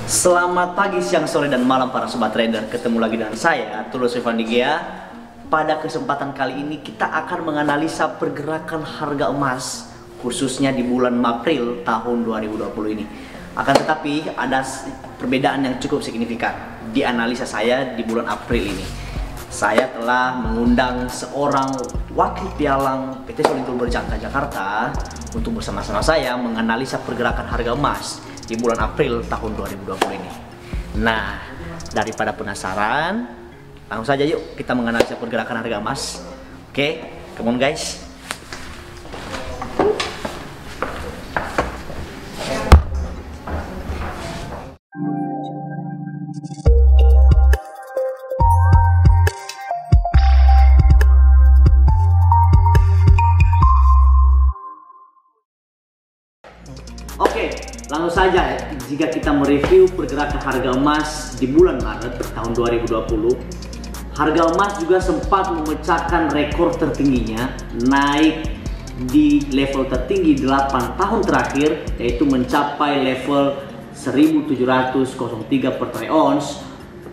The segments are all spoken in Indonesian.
Selamat pagi, siang, sore, dan malam para sobat trader. Ketemu lagi dengan saya, Tulus Evandigia. Pada kesempatan kali ini kita akan menganalisa pergerakan harga emas khususnya di bulan April tahun 2020 ini. Akan tetapi ada perbedaan yang cukup signifikan di analisa saya di bulan April ini. Saya telah mengundang seorang wakil pialang PT Solindo Berjangka Jakarta untuk bersama-sama saya menganalisa pergerakan harga emas di bulan April tahun 2020 ini. Nah, daripada penasaran, langsung saja yuk kita menganalisa pergerakan harga emas. Oke, come on guys. Oke, langsung saja jika kita mereview pergerakan harga emas di bulan Maret tahun 2020, harga emas juga sempat memecahkan rekor tertingginya, naik di level tertinggi 8 tahun terakhir, yaitu mencapai level 1703 per troy ounce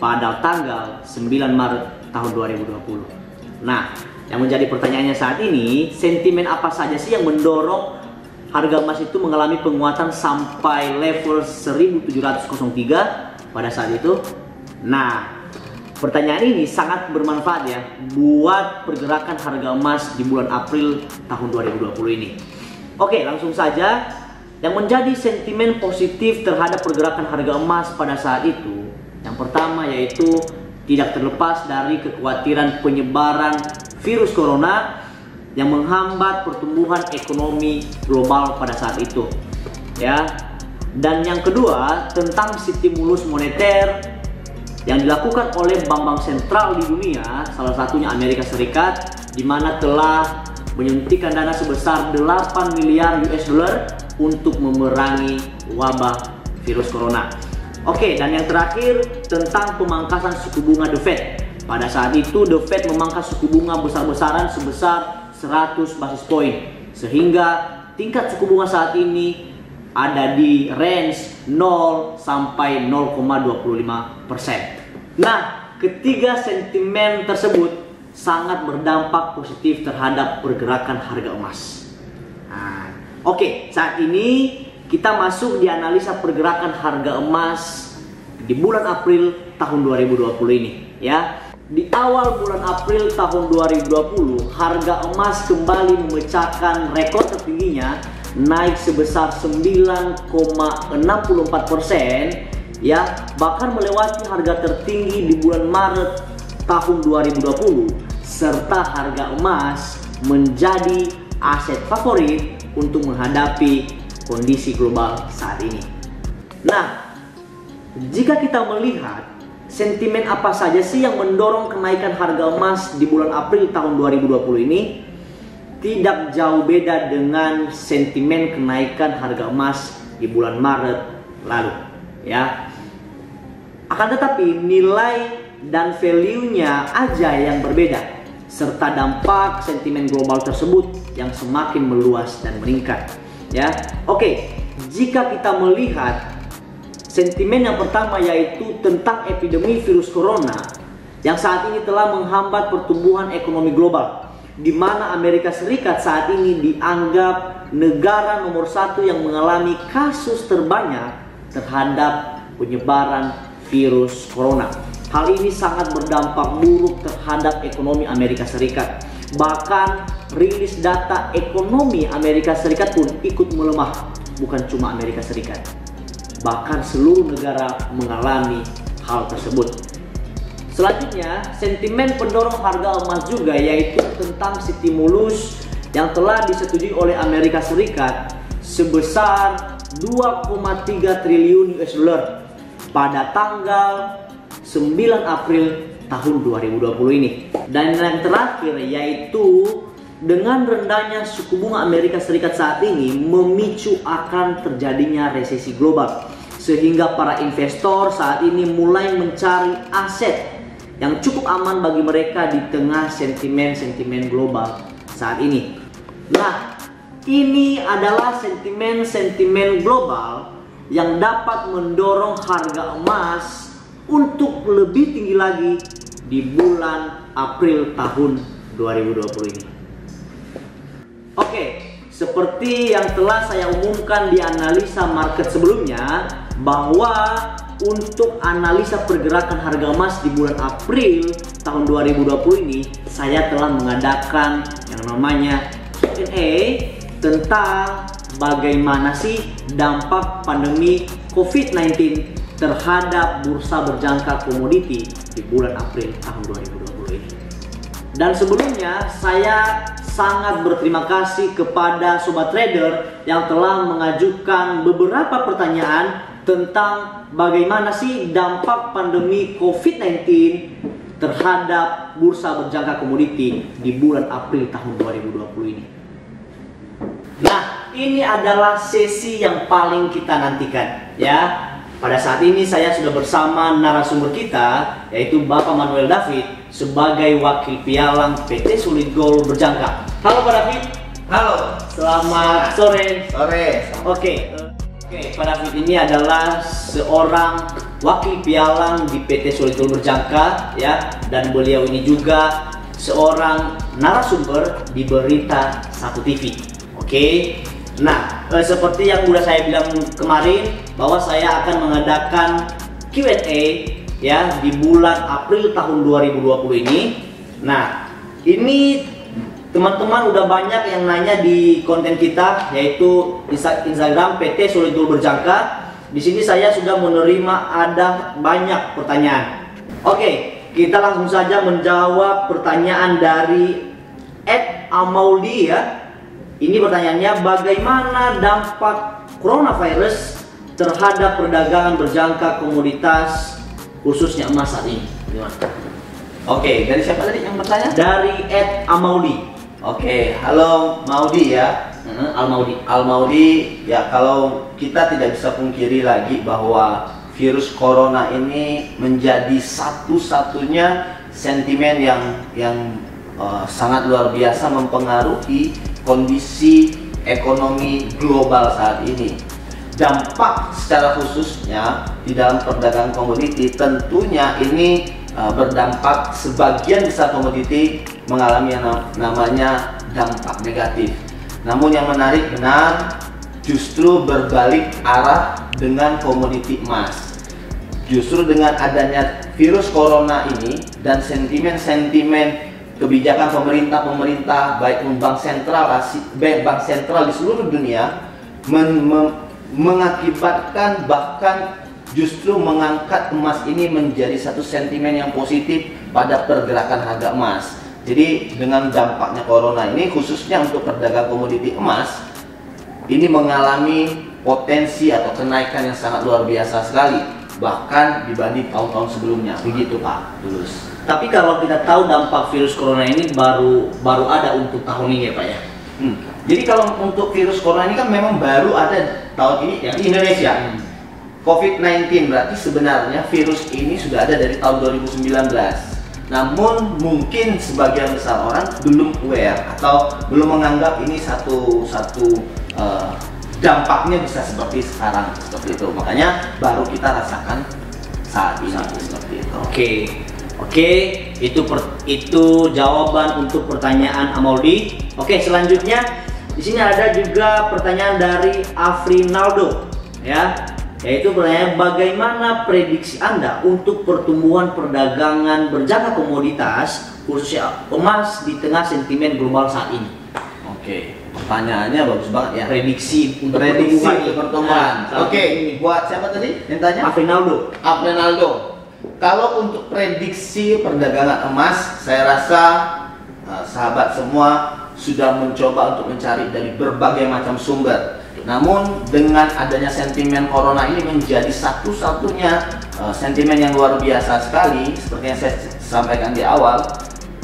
pada tanggal 9 Maret tahun 2020. Nah, yang menjadi pertanyaannya saat ini, sentimen apa saja sih yang mendorong harga emas itu mengalami penguatan sampai level 1703 pada saat itu? Nah, pertanyaan ini sangat bermanfaat ya buat pergerakan harga emas di bulan April tahun 2020 ini. Oke, langsung saja. Yang menjadi sentimen positif terhadap pergerakan harga emas pada saat itu, yang pertama yaitu tidak terlepas dari kekhawatiran penyebaran virus corona yang menghambat pertumbuhan ekonomi global pada saat itu, ya. Dan yang kedua tentang stimulus moneter yang dilakukan oleh bank-bank sentral di dunia, salah satunya Amerika Serikat, di mana telah menyuntikkan dana sebesar 8 miliar US dollar untuk memerangi wabah virus corona. Oke, dan yang terakhir tentang pemangkasan suku bunga The Fed. Pada saat itu The Fed memangkas suku bunga besar-besaran sebesar 100 basis poin, sehingga tingkat suku bunga saat ini ada di range 0 sampai 0,25%. Nah, ketiga sentimen tersebut sangat berdampak positif terhadap pergerakan harga emas. Nah, oke, saat ini kita masuk di analisa pergerakan harga emas di bulan April tahun 2020 ini, ya. Di awal bulan April tahun 2020, harga emas kembali memecahkan rekor tertingginya, naik sebesar 9,64%, ya, bahkan melewati harga tertinggi di bulan Maret tahun 2020, serta harga emas menjadi aset favorit untuk menghadapi kondisi global saat ini. Nah, jika kita melihat sentimen apa saja sih yang mendorong kenaikan harga emas di bulan April tahun 2020 ini, tidak jauh beda dengan sentimen kenaikan harga emas di bulan Maret lalu, ya. Akan tetapi nilai dan value-nya aja yang berbeda, serta dampak sentimen global tersebut yang semakin meluas dan meningkat, ya. Oke, jika kita melihat sentimen yang pertama yaitu tentang epidemi virus corona yang saat ini telah menghambat pertumbuhan ekonomi global, di mana Amerika Serikat saat ini dianggap negara nomor 1 yang mengalami kasus terbanyak terhadap penyebaran virus corona. Hal ini sangat berdampak buruk terhadap ekonomi Amerika Serikat. Bahkan rilis data ekonomi Amerika Serikat pun ikut melemah, bukan cuma Amerika Serikat, bahkan seluruh negara mengalami hal tersebut. Selanjutnya, sentimen pendorong harga emas juga yaitu tentang stimulus yang telah disetujui oleh Amerika Serikat sebesar 2,3 triliun US dollar pada tanggal 9 April tahun 2020 ini. Dan yang terakhir yaitu dengan rendahnya suku bunga Amerika Serikat saat ini memicu akan terjadinya resesi global, sehingga para investor saat ini mulai mencari aset yang cukup aman bagi mereka di tengah sentimen-sentimen global saat ini. Nah, ini adalah sentimen-sentimen global yang dapat mendorong harga emas untuk lebih tinggi lagi di bulan April tahun 2020 ini. Oke, seperti yang telah saya umumkan di analisa market sebelumnya, bahwa untuk analisa pergerakan harga emas di bulan April tahun 2020 ini, saya telah mengadakan yang namanya Q&A tentang bagaimana sih dampak pandemi COVID-19 terhadap bursa berjangka komoditi di bulan April tahun 2020 ini. Dan sebelumnya saya sangat berterima kasih kepada sobat trader yang telah mengajukan beberapa pertanyaan tentang bagaimana sih dampak pandemi COVID-19 terhadap bursa berjangka komoditi di bulan April tahun 2020 ini. Nah, ini adalah sesi yang paling kita nantikan, ya. Pada saat ini saya sudah bersama narasumber kita, yaitu Bapak Manuel David sebagai wakil pialang PT Solid Gold Berjangka. Halo Pak David. Halo. Selamat sore. Sore. Oke, Pak David ini adalah seorang wakil pialang di PT Solid Gold Berjangka, ya, dan beliau ini juga seorang narasumber di Berita 1 TV. Oke. Nah, seperti yang sudah saya bilang kemarin, bahwa saya akan mengadakan Q&A ya di bulan April tahun 2020 ini. Nah, ini teman-teman udah banyak yang nanya di konten kita, yaitu Instagram PT Solid Gold Berjangka. Di sini saya sudah menerima ada banyak pertanyaan. Oke, kita langsung saja menjawab pertanyaan dari @amaudi ya. Ini pertanyaannya, bagaimana dampak coronavirus terhadap perdagangan berjangka komoditas khususnya emas saat ini? Gimana? Oke, dari siapa tadi yang bertanya? Dari @amaudi. Oke, halo Maudi ya. Al-Maudi. Ya, kalau kita tidak bisa pungkiri lagi bahwa virus corona ini menjadi satu-satunya sentimen yang sangat luar biasa mempengaruhi kondisi ekonomi global saat ini. Dampak secara khususnya di dalam perdagangan komoditi tentunya ini berdampak, sebagian besar komoditi mengalami yang namanya dampak negatif. Namun yang menarik benar justru berbalik arah dengan komoditi emas. Justru dengan adanya virus corona ini dan sentimen-sentimen kebijakan pemerintah baik bank sentral di seluruh dunia mengakibatkan, bahkan justru mengangkat emas ini menjadi satu sentimen yang positif pada pergerakan harga emas. Jadi dengan dampaknya corona ini, khususnya untuk perdagangan komoditi emas, ini mengalami potensi atau kenaikan yang sangat luar biasa sekali, bahkan dibanding tahun-tahun sebelumnya. Begitu Pak Tulus. Tapi kalau kita tahu dampak virus corona ini baru ada untuk tahun ini ya Pak ya. Jadi kalau untuk virus corona ini kan memang baru ada tahun ini ya, di Indonesia. COVID-19 berarti sebenarnya virus ini sudah ada dari tahun 2019. Namun mungkin sebagian besar orang belum aware atau belum menganggap ini satu dampaknya bisa seperti sekarang, seperti itu. Makanya baru kita rasakan saat ini seperti itu. Oke, itu jawaban untuk pertanyaan Amaudi. Oke, selanjutnya di sini ada juga pertanyaan dari Afrinaldo, ya, yaitu pertanyaan, bagaimana prediksi Anda untuk pertumbuhan perdagangan berjangka komoditas khususnya emas di tengah sentimen global saat ini? Oke, pertanyaannya bagus banget ya. Prediksi untuk pertumbuhan. Oke, buat siapa tadi yang tanya? Afrinaldo. Kalau untuk prediksi perdagangan emas, saya rasa sahabat semua sudah mencoba untuk mencari dari berbagai macam sumber. Namun dengan adanya sentimen corona ini menjadi satu-satunya sentimen yang luar biasa sekali, seperti yang saya sampaikan di awal.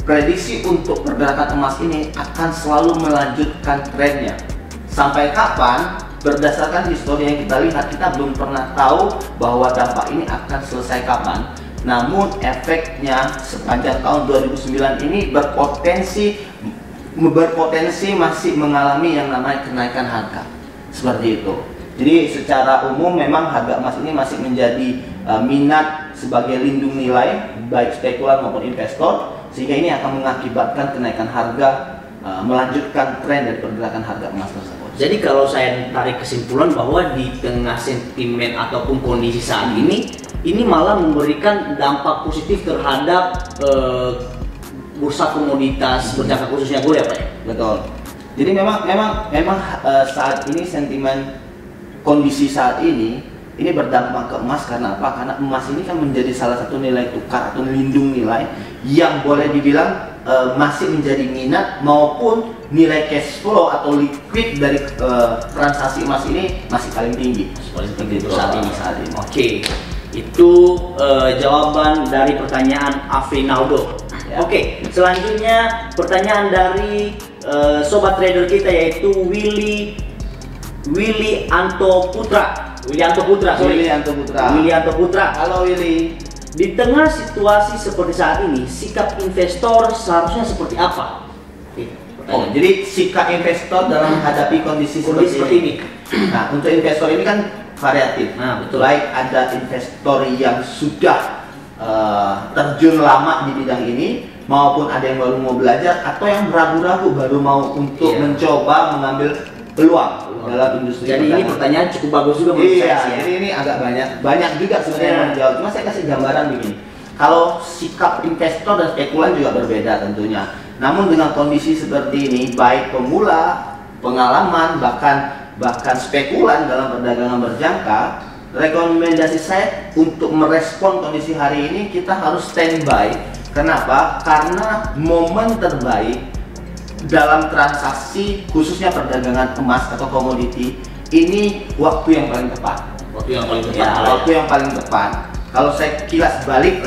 Prediksi untuk pergerakan emas ini akan selalu melanjutkan trennya. Sampai kapan? Berdasarkan histori yang kita lihat, kita belum pernah tahu bahwa dampak ini akan selesai kapan. Namun efeknya sepanjang tahun 2009 ini berpotensi masih mengalami yang namanya kenaikan harga. Seperti itu. Jadi secara umum memang harga emas ini masih menjadi minat sebagai lindung nilai baik spekulan maupun investor, sehingga ini akan mengakibatkan kenaikan harga, melanjutkan tren dari pergerakan harga emas tersebut. Jadi kalau saya tarik kesimpulan bahwa di tengah sentimen ataupun kondisi saat ini malah memberikan dampak positif terhadap bursa komoditas berjangka khususnya gold ya Pak ya? Betul. Jadi memang saat ini sentimen kondisi saat ini berdampak ke emas. Karena apa? Karena emas ini kan menjadi salah satu nilai tukar atau lindung nilai yang boleh dibilang masih menjadi minat, maupun nilai cash flow atau liquid dari transaksi emas ini masih paling tinggi. Seperti itu saat ini. Oke, itu jawaban dari pertanyaan Afrinaldo. Ya. Oke, selanjutnya pertanyaan dari sobat trader kita yaitu Willy Anto Putra. Halo Willy. Di tengah situasi seperti saat ini, sikap investor seharusnya seperti apa? Jadi sikap investor dalam menghadapi kondisi seperti ini. Nah, untuk investor ini kan variatif. Nah, betul. Baik ada investor yang sudah terjun lama di bidang ini, maupun ada yang baru mau belajar, atau yang ragu-ragu baru mau untuk mencoba mengambil peluang dalam industri. Jadi ini pertanyaan cukup bagus juga menurut saya. Jadi ini agak banyak juga sebenarnya yang menjawab. Cuma saya kasih gambaran begini. Kalau sikap investor dan spekulan juga berbeda tentunya. Namun dengan kondisi seperti ini, baik pemula, pengalaman, bahkan spekulan dalam perdagangan berjangka, rekomendasi saya untuk merespon kondisi hari ini kita harus standby. Kenapa? Karena momen terbaik dalam transaksi khususnya perdagangan emas atau komoditi ini waktu yang paling tepat. Waktu yang paling tepat. Kalau saya kilas balik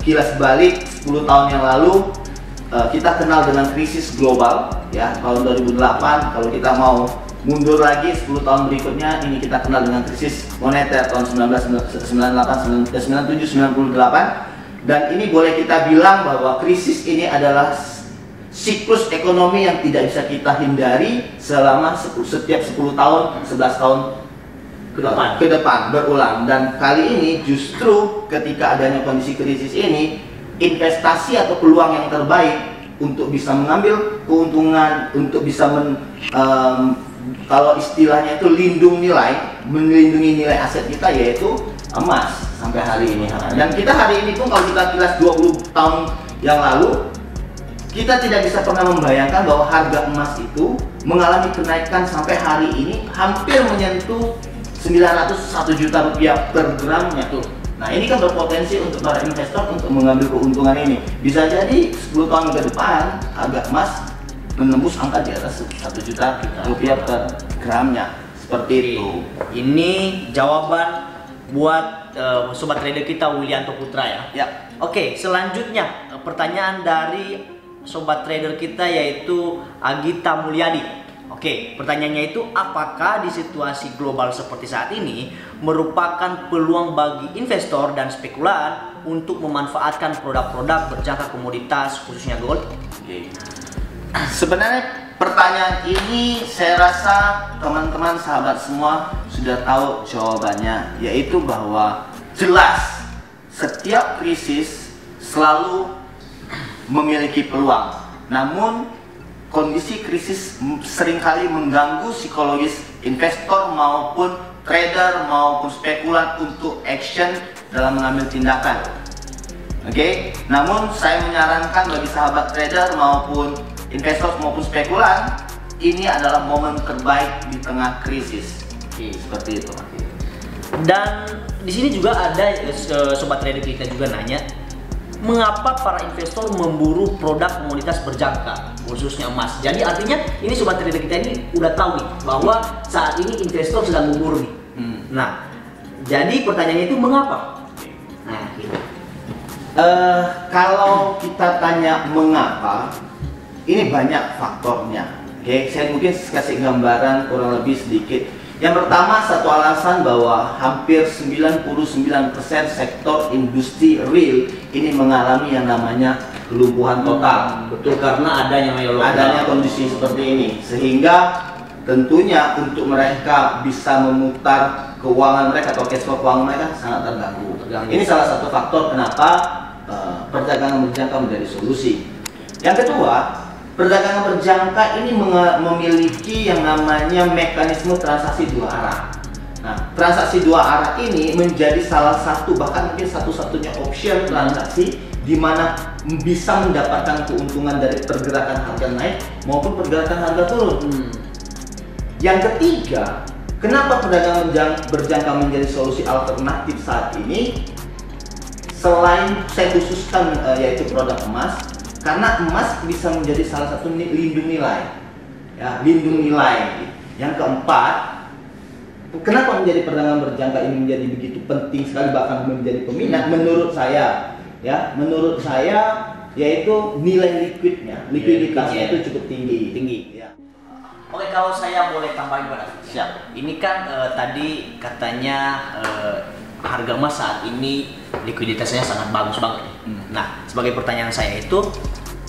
10 tahun yang lalu, kita kenal dengan krisis global ya, tahun 2008. Kalau kita mau mundur lagi 10 tahun berikutnya, ini kita kenal dengan krisis moneter tahun 1997-98. Dan ini boleh kita bilang bahwa krisis ini adalah siklus ekonomi yang tidak bisa kita hindari selama setiap 10 tahun, 11 tahun ke depan berulang. Dan kali ini justru ketika adanya kondisi krisis ini, investasi atau peluang yang terbaik untuk bisa mengambil keuntungan, untuk bisa kalau istilahnya itu melindungi nilai aset kita, yaitu emas sampai hari ini. Dan kita hari ini pun kalau kita kilas 20 tahun yang lalu, kita tidak bisa pernah membayangkan bahwa harga emas itu mengalami kenaikan sampai hari ini hampir menyentuh 901 juta rupiah per gramnya tuh. Nah, ini kan berpotensi untuk para investor untuk mengambil keuntungan ini. Bisa jadi 10 tahun ke depan harga emas menembus angka di atas 1 juta rupiah per gramnya. Seperti itu. Ini jawaban buat sobat trader kita Willianto Putra ya. Ya. Oke, selanjutnya pertanyaan dari sobat trader kita yaitu Agita Mulyadi. Oke, pertanyaannya itu, apakah di situasi global seperti saat ini merupakan peluang bagi investor dan spekulan untuk memanfaatkan produk-produk berjangka komoditas khususnya gold? Sebenarnya pertanyaan ini saya rasa teman-teman sahabat semua sudah tahu jawabannya, yaitu bahwa jelas setiap krisis selalu memiliki peluang. Namun kondisi krisis seringkali mengganggu psikologis investor maupun trader maupun spekulan untuk action dalam mengambil tindakan. Oke, namun saya menyarankan bagi sahabat trader maupun investor maupun spekulan, ini adalah momen terbaik di tengah krisis. Seperti itu. Dan di sini juga ada sobat trader kita juga nanya, mengapa para investor memburu produk komoditas berjangka khususnya emas? Jadi artinya ini sobat trader kita ini udah tahu nih bahwa saat ini investor sedang memburu nih. Nah, jadi pertanyaannya itu mengapa? Nah, gitu. Kalau kita tanya mengapa, ini banyak faktornya. Oke, saya mungkin kasih gambaran kurang lebih sedikit. Yang pertama, satu alasan bahwa hampir 99% sektor industri real ini mengalami yang namanya kelumpuhan total. Betul, karena adanya kondisi seperti ini, sehingga tentunya untuk mereka bisa memutar keuangan mereka atau cash flow keuangan mereka sangat terganggu. Ini salah satu faktor kenapa perdagangan berjangka menjadi solusi. Yang kedua, perdagangan berjangka ini memiliki yang namanya mekanisme transaksi dua arah. Nah, transaksi dua arah ini menjadi salah satu, bahkan mungkin satu-satunya option transaksi di mana bisa mendapatkan keuntungan dari pergerakan harga naik maupun pergerakan harga turun. Yang ketiga, kenapa perdagangan berjangka menjadi solusi alternatif saat ini? Selain saya khususkan yaitu produk emas, karena emas bisa menjadi salah satu lindung nilai, ya, lindung nilai. Yang keempat, kenapa menjadi perdagangan berjangka ini menjadi begitu penting sekali, bahkan menjadi peminat? Menurut saya, yaitu nilai likuiditasnya itu cukup tinggi. Ya. Oke, kalau saya boleh tambahin pada Siap. ini kan tadi katanya harga emas saat ini likuiditasnya sangat bagus banget. Nah, sebagai pertanyaan saya itu,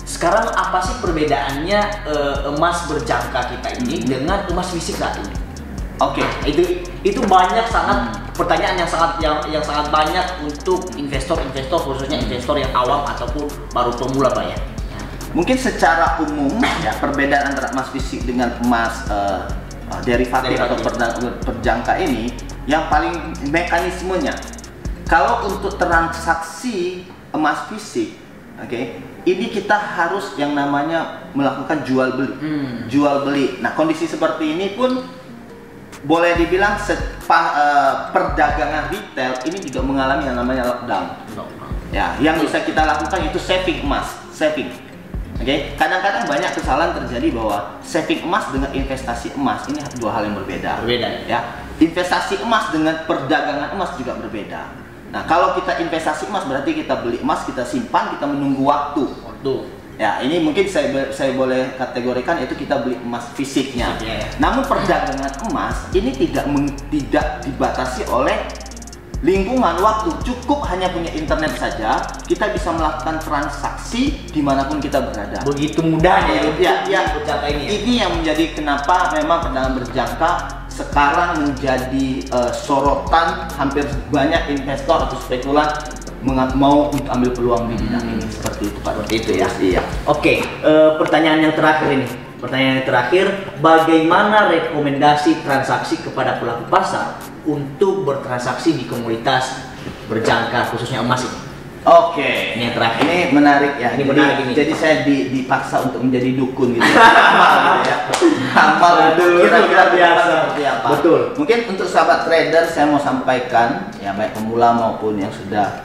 sekarang apa sih perbedaannya emas berjangka kita ini dengan emas fisik saat ini? Oke. Nah, itu banyak sangat pertanyaan yang sangat banyak untuk investor khususnya investor yang awam ataupun baru pemula, Pak ya. Mungkin secara umum ya, perbedaan antara emas fisik dengan emas derivatif atau berjangka ini yang paling mekanismenya. Kalau untuk transaksi emas fisik, ini kita harus yang namanya melakukan jual beli. Nah, kondisi seperti ini pun boleh dibilang perdagangan retail ini juga mengalami yang namanya lockdown. Ya, yang bisa kita lakukan itu saving emas, Kadang-kadang banyak kesalahan terjadi bahwa saving emas dengan investasi emas ini dua hal yang berbeda. Ya. Investasi emas dengan perdagangan emas juga berbeda. Nah, kalau kita investasi emas berarti kita beli emas, kita simpan, kita menunggu waktu. Ya, ini mungkin saya boleh kategorikan itu kita beli emas fisiknya. Namun perdagangan emas ini tidak dibatasi oleh lingkungan waktu, cukup hanya punya internet saja, kita bisa melakukan transaksi dimanapun kita berada. Begitu mudahnya berjangka ini. Ini yang menjadi kenapa memang perdagangan berjangka sekarang menjadi sorotan, hampir banyak investor atau spekulan mau untuk ambil peluang di bidang ini. Seperti itu, Pak. Seperti itu ya. Iya. Oke, pertanyaan yang terakhir ini. Pertanyaan yang terakhir, bagaimana rekomendasi transaksi kepada pelaku pasar untuk bertransaksi di komoditas berjangka khususnya emas ini? Oke. Ini yang terakhir. Ini menarik ya. Ini menarik ini. Jadi saya dipaksa untuk menjadi dukun gitu. Amal gitu ya. Amal kira-kira biasa seperti apa? Betul. Mungkin untuk sahabat trader saya mau sampaikan ya, baik pemula maupun yang sudah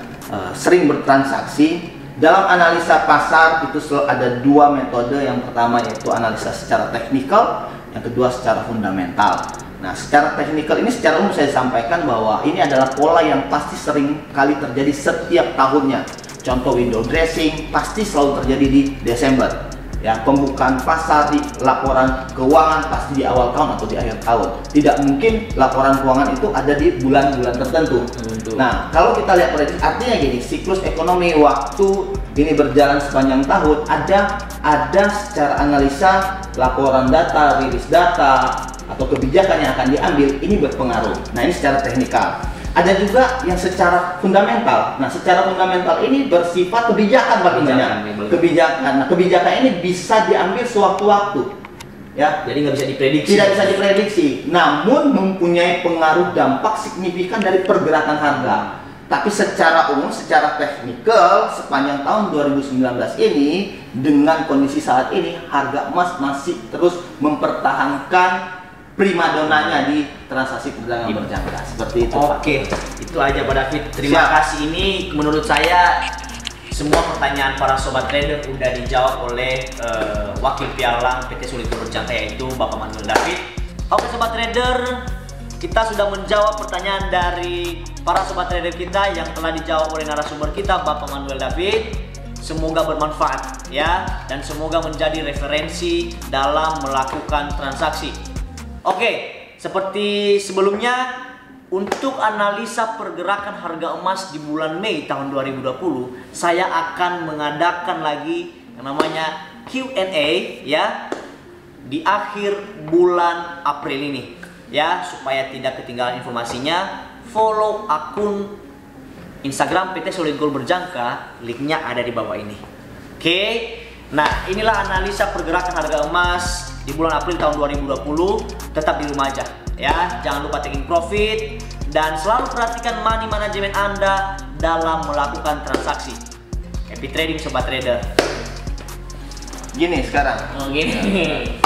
sering bertransaksi. Dalam analisa pasar itu selalu ada dua metode. Yang pertama yaitu analisa secara teknikal, yang kedua secara fundamental. Nah, secara teknikal ini secara umum saya sampaikan bahwa ini adalah pola yang pasti sering kali terjadi setiap tahunnya. Contoh window dressing pasti selalu terjadi di Desember. Ya, pembukaan pasar di laporan keuangan pasti di awal tahun atau di akhir tahun. Tidak mungkin laporan keuangan itu ada di bulan-bulan tertentu. Nah, kalau kita lihat prediksi, artinya gini, siklus ekonomi waktu ini berjalan sepanjang tahun, ada secara analisa laporan data, rilis data atau kebijakan yang akan diambil ini berpengaruh. Nah, ini secara teknikal. Ada juga yang secara fundamental. Nah, secara fundamental ini bersifat kebijakan kebijakan. Nah, kebijakan ini bisa diambil sewaktu-waktu. Ya, jadi nggak bisa diprediksi. Tidak bisa diprediksi. Namun mempunyai pengaruh dampak signifikan dari pergerakan harga. Tapi secara umum, secara teknikal sepanjang tahun 2019 ini dengan kondisi saat ini harga emas masih terus mempertahankan primadonanya di transaksi perdagangan berjangka. Seperti itu. Oke, itu aja Pak David. Terima kasih. Ini menurut saya semua pertanyaan para sobat trader udah dijawab oleh wakil pialang PT Sulitko Berjangka yaitu Bapak Manuel David. Oke sobat trader, kita sudah menjawab pertanyaan dari para sobat trader kita yang telah dijawab oleh narasumber kita Bapak Manuel David. Semoga bermanfaat ya, dan semoga menjadi referensi dalam melakukan transaksi. Oke, seperti sebelumnya, untuk analisa pergerakan harga emas di bulan Mei tahun 2020, saya akan mengadakan lagi yang namanya Q&A ya. di akhir bulan April ini. Ya, supaya tidak ketinggalan informasinya, follow akun Instagram PT Solid Gold Berjangka, linknya ada di bawah ini. Oke, nah inilah analisa pergerakan harga emas di bulan April tahun 2020. Tetap di rumah aja ya, jangan lupa taking profit dan selalu perhatikan money management Anda dalam melakukan transaksi. Happy trading sobat trader. Gini sekarang. Oh, gini.